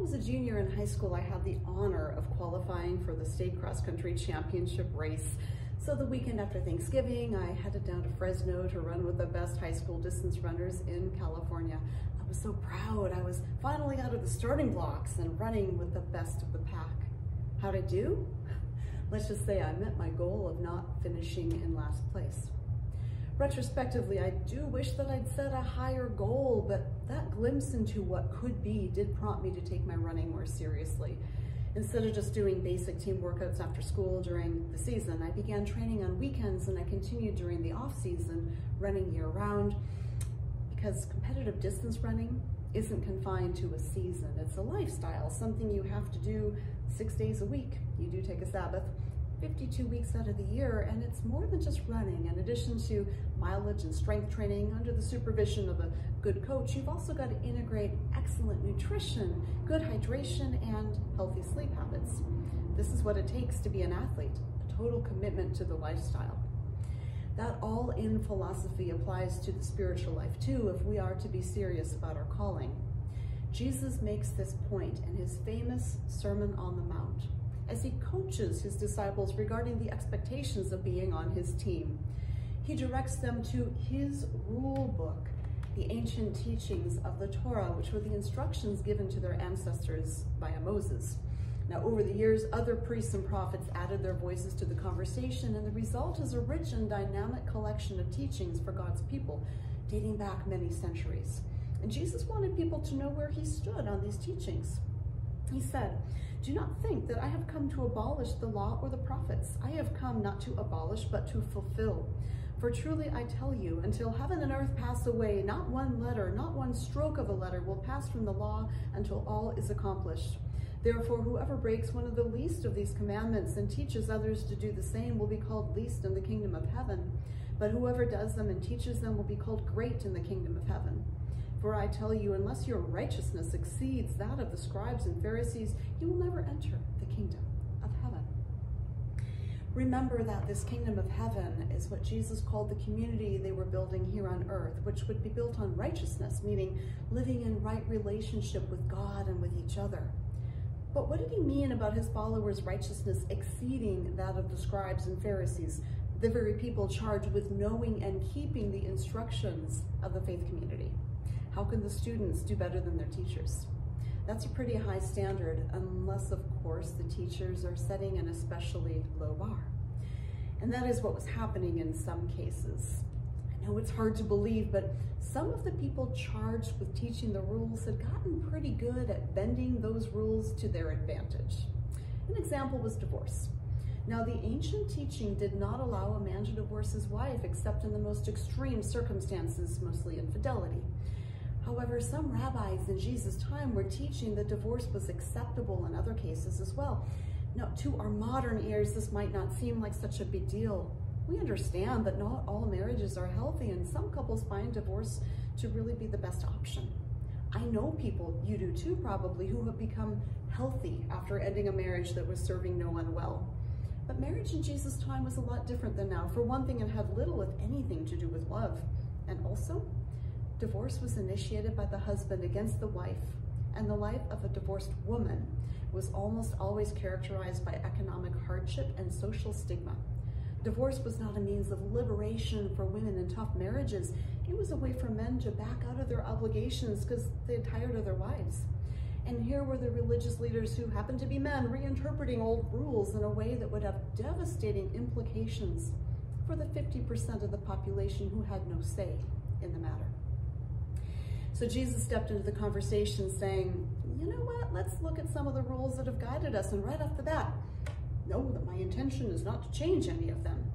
was a junior in high school, I had the honor of qualifying for the state cross-country championship race. So the weekend after Thanksgiving, I headed down to Fresno to run with the best high school distance runners in California. I was so proud. I was finally out of the starting blocks and running with the best of the pack. How'd I do? Let's just say I met my goal of not finishing in last place. Retrospectively, I do wish that I'd set a higher goal, but that glimpse into what could be did prompt me to take my running more seriously. Instead of just doing basic team workouts after school during the season, I began training on weekends, and I continued during the off season, running year round, because competitive distance running isn't confined to a season. It's a lifestyle, something you have to do 6 days a week. You do take a Sabbath, 52 weeks out of the year, and it's more than just running. In addition to mileage and strength training under the supervision of a good coach, you've also got to integrate excellent nutrition, good hydration, and healthy sleep habits. This is what it takes to be an athlete, a total commitment to the lifestyle. That all-in philosophy applies to the spiritual life too, if we are to be serious about our calling. Jesus makes this point in his famous Sermon on the Mount, as he coaches his disciples regarding the expectations of being on his team. He directs them to his rule book, the ancient teachings of the Torah, which were the instructions given to their ancestors via Moses. Now, over the years, other priests and prophets added their voices to the conversation, and the result is a rich and dynamic collection of teachings for God's people, dating back many centuries. And Jesus wanted people to know where he stood on these teachings. He said, "Do not think that I have come to abolish the law or the prophets. I have come not to abolish, but to fulfill. For truly I tell you, until heaven and earth pass away, not one letter, not one stroke of a letter will pass from the law until all is accomplished. Therefore, whoever breaks one of the least of these commandments and teaches others to do the same will be called least in the kingdom of heaven. But whoever does them and teaches them will be called great in the kingdom of heaven. For I tell you, unless your righteousness exceeds that of the scribes and Pharisees, you will never enter the kingdom of heaven." Remember that this kingdom of heaven is what Jesus called the community they were building here on earth, which would be built on righteousness, meaning living in right relationship with God and with each other. But what did he mean about his followers' righteousness exceeding that of the scribes and Pharisees, the very people charged with knowing and keeping the instructions of the faith community? How can the students do better than their teachers? That's a pretty high standard, unless, of course, the teachers are setting an especially low bar. And that is what was happening in some cases. I know it's hard to believe, but some of the people charged with teaching the rules had gotten pretty good at bending those rules to their advantage. An example was divorce. Now, the ancient teaching did not allow a man to divorce his wife except in the most extreme circumstances, mostly infidelity. However, some rabbis in Jesus' time were teaching that divorce was acceptable in other cases as well. Now, to our modern ears, this might not seem like such a big deal. We understand that not all marriages are healthy, and some couples find divorce to really be the best option. I know people, you do too probably, who have become healthy after ending a marriage that was serving no one well. But marriage in Jesus' time was a lot different than now. For one thing, it had little, if anything, to do with love. And also, divorce was initiated by the husband against the wife, and the life of a divorced woman was almost always characterized by economic hardship and social stigma. Divorce was not a means of liberation for women in tough marriages. It was a way for men to back out of their obligations because they had tired of their wives. And here were the religious leaders who happened to be men reinterpreting old rules in a way that would have devastating implications for the 50% of the population who had no say in the matter. So Jesus stepped into the conversation saying, "You know what, let's look at some of the rules that have guided us, and right off the bat, know that my intention is not to change any of them."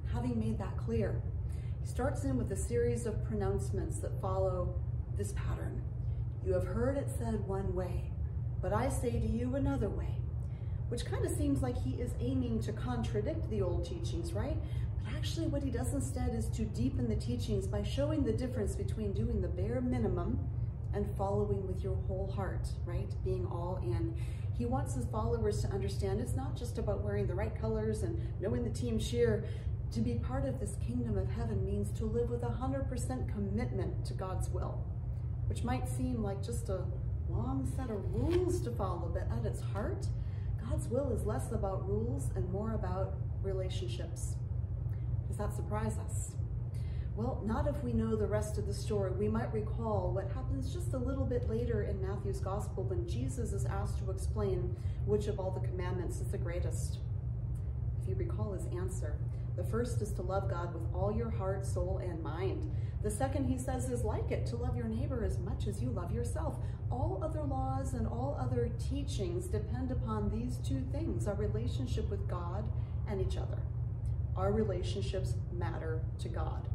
Having made that clear, he starts in with a series of pronouncements that follow this pattern. "You have heard it said one way, but I say to you another way," which kind of seems like he is aiming to contradict the old teachings, right? But actually what he does instead is to deepen the teachings by showing the difference between doing the bare minimum and following with your whole heart, right? Being all in. He wants his followers to understand it's not just about wearing the right colors and knowing the team cheer. To be part of this kingdom of heaven means to live with 100% commitment to God's will, which might seem like just a long set of rules to follow, but at its heart, God's will is less about rules and more about relationships. Does that surprise us? Well, not if we know the rest of the story. We might recall what happens just a little bit later in Matthew's gospel when Jesus is asked to explain which of all the commandments is the greatest. If you recall his answer, the first is to love God with all your heart, soul, and mind. The second, he says, is like it, to love your neighbor as much as you love yourself. All other laws and all other teachings depend upon these two things, our relationship with God and each other. Our relationships matter to God.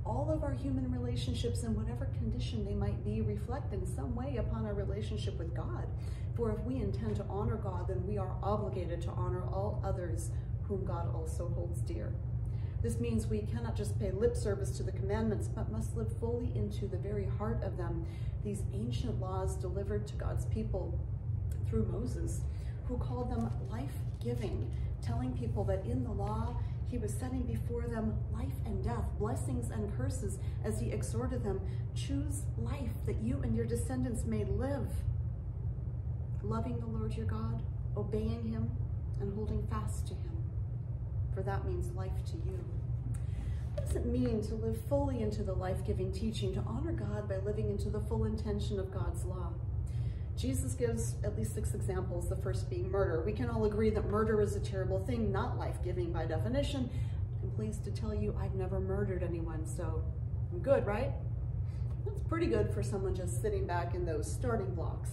All of our human relationships, in whatever condition they might be, reflect in some way upon our relationship with God. For if we intend to honor God, then we are obligated to honor all others whom God also holds dear. This means we cannot just pay lip service to the commandments, but must live fully into the very heart of them, these ancient laws delivered to God's people through Moses, who called them life-giving, telling people that in the law, he was setting before them life and death, blessings and curses, as he exhorted them, choose life that you and your descendants may live, loving the Lord your God, obeying him, and holding fast to him. For that means life to you. What does it mean to live fully into the life-giving teaching, to honor God by living into the full intention of God's law? Jesus gives at least 6 examples, the first being murder. We can all agree that murder is a terrible thing, not life-giving by definition. I'm pleased to tell you I've never murdered anyone, so I'm good, right? That's pretty good for someone just sitting back in those starting blocks.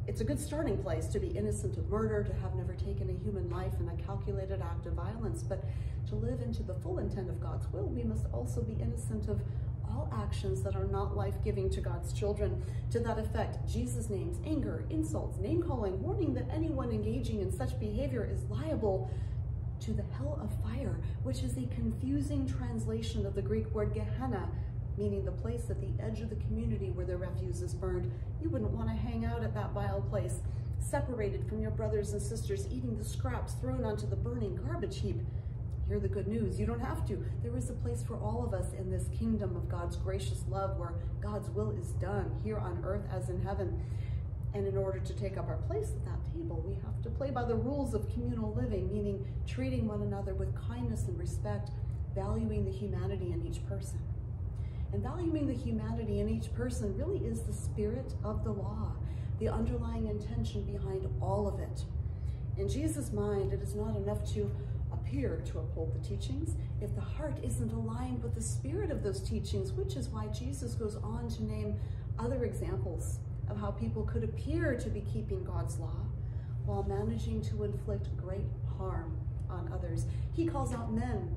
It's a good starting place to be innocent of murder, to have never taken a human life in a calculated act of violence, but to live into the full intent of God's will, we must also be innocent of all actions that are not life-giving to God's children. To that effect, Jesus names anger, insults, name-calling, warning that anyone engaging in such behavior is liable to the hell of fire, which is a confusing translation of the Greek word Gehenna, meaning the place at the edge of the community where the refuse is burned. You wouldn't want to hang out at that vile place, separated from your brothers and sisters, eating the scraps thrown onto the burning garbage heap. Hear the good news, you don't have to. There is a place for all of us in this kingdom of God's gracious love where God's will is done here on earth as in heaven. And in order to take up our place at that table, we have to play by the rules of communal living, meaning treating one another with kindness and respect, valuing the humanity in each person. And valuing the humanity in each person really is the spirit of the law, the underlying intention behind all of it. In Jesus' mind, it is not enough to appear to uphold the teachings if the heart isn't aligned with the spirit of those teachings, which is why Jesus goes on to name other examples of how people could appear to be keeping God's law while managing to inflict great harm on others. He calls out men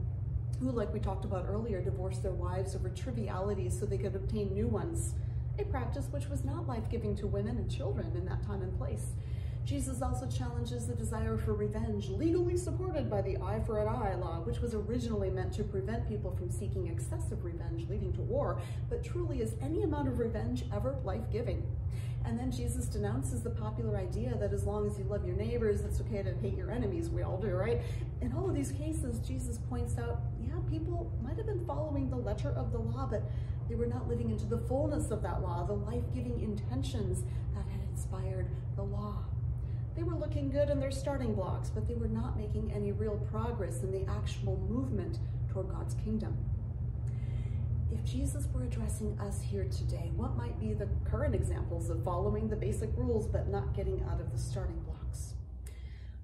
who, like we talked about earlier, divorced their wives over trivialities so they could obtain new ones, a practice which was not life-giving to women and children in that time and place. Jesus also challenges the desire for revenge, legally supported by the eye for an eye law, which was originally meant to prevent people from seeking excessive revenge leading to war, but truly is any amount of revenge ever life-giving? And then Jesus denounces the popular idea that as long as you love your neighbors, it's okay to hate your enemies. We all do, right? In all of these cases, Jesus points out, yeah, people might have been following the letter of the law, but they were not living into the fullness of that law, the life-giving intentions that had inspired the law. They were looking good in their starting blocks, but they were not making any real progress in the actual movement toward God's kingdom. If Jesus were addressing us here today, what might be the current examples of following the basic rules but not getting out of the starting blocks?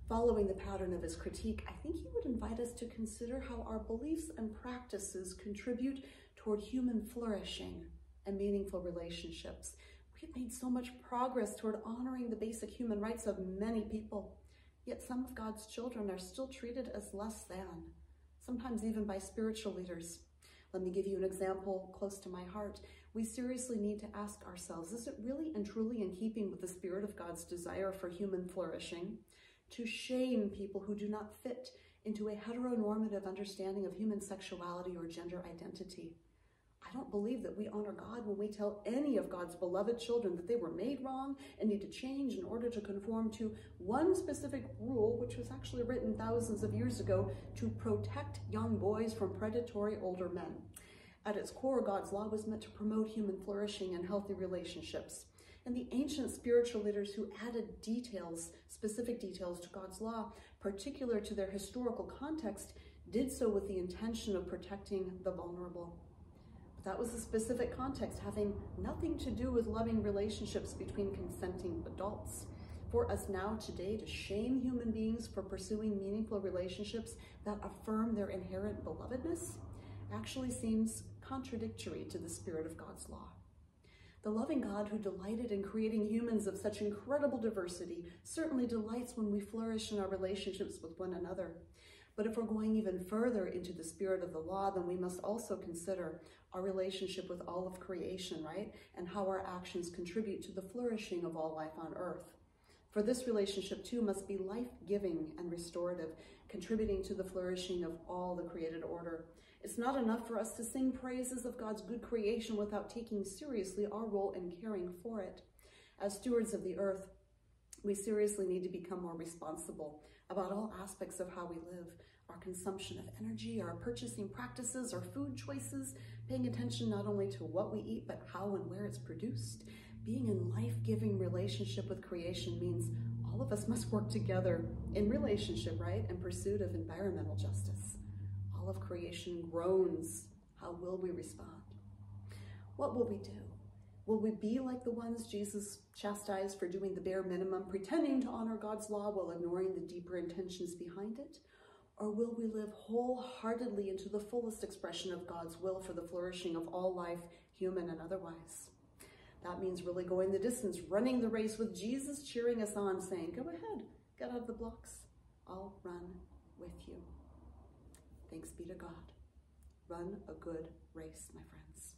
Following the pattern of his critique, I think he would invite us to consider how our beliefs and practices contribute toward human flourishing and meaningful relationships. We've made so much progress toward honoring the basic human rights of many people, yet some of God's children are still treated as less than, sometimes even by spiritual leaders. Let me give you an example close to my heart. We seriously need to ask ourselves, is it really and truly in keeping with the spirit of God's desire for human flourishing to shame people who do not fit into a heteronormative understanding of human sexuality or gender identity? I don't believe that we honor God when we tell any of God's beloved children that they were made wrong and need to change in order to conform to one specific rule, which was actually written thousands of years ago to protect young boys from predatory older men. At its core, God's law was meant to promote human flourishing and healthy relationships. And the ancient spiritual leaders who added details, specific details to God's law, particular to their historical context, did so with the intention of protecting the vulnerable. But that was a specific context, having nothing to do with loving relationships between consenting adults. For us now today to shame human beings for pursuing meaningful relationships that affirm their inherent belovedness actually seems contradictory to the spirit of God's law. The loving God who delighted in creating humans of such incredible diversity certainly delights when we flourish in our relationships with one another. But if we're going even further into the spirit of the law, then we must also consider our relationship with all of creation, right? And how our actions contribute to the flourishing of all life on earth. For this relationship too must be life-giving and restorative, contributing to the flourishing of all the created order. It's not enough for us to sing praises of God's good creation without taking seriously our role in caring for it. As stewards of the earth, we seriously need to become more responsible about all aspects of how we live, our consumption of energy, our purchasing practices, our food choices, paying attention not only to what we eat, but how and where it's produced. Being in life-giving relationship with creation means all of us must work together in relationship, right? In pursuit of environmental justice. All of creation groans. How will we respond? What will we do? Will we be like the ones Jesus chastised for doing the bare minimum, pretending to honor God's law while ignoring the deeper intentions behind it? Or will we live wholeheartedly into the fullest expression of God's will for the flourishing of all life, human and otherwise? That means really going the distance, running the race with Jesus cheering us on, saying, go ahead, get out of the blocks. I'll run with you. Thanks be to God. Run a good race, my friends.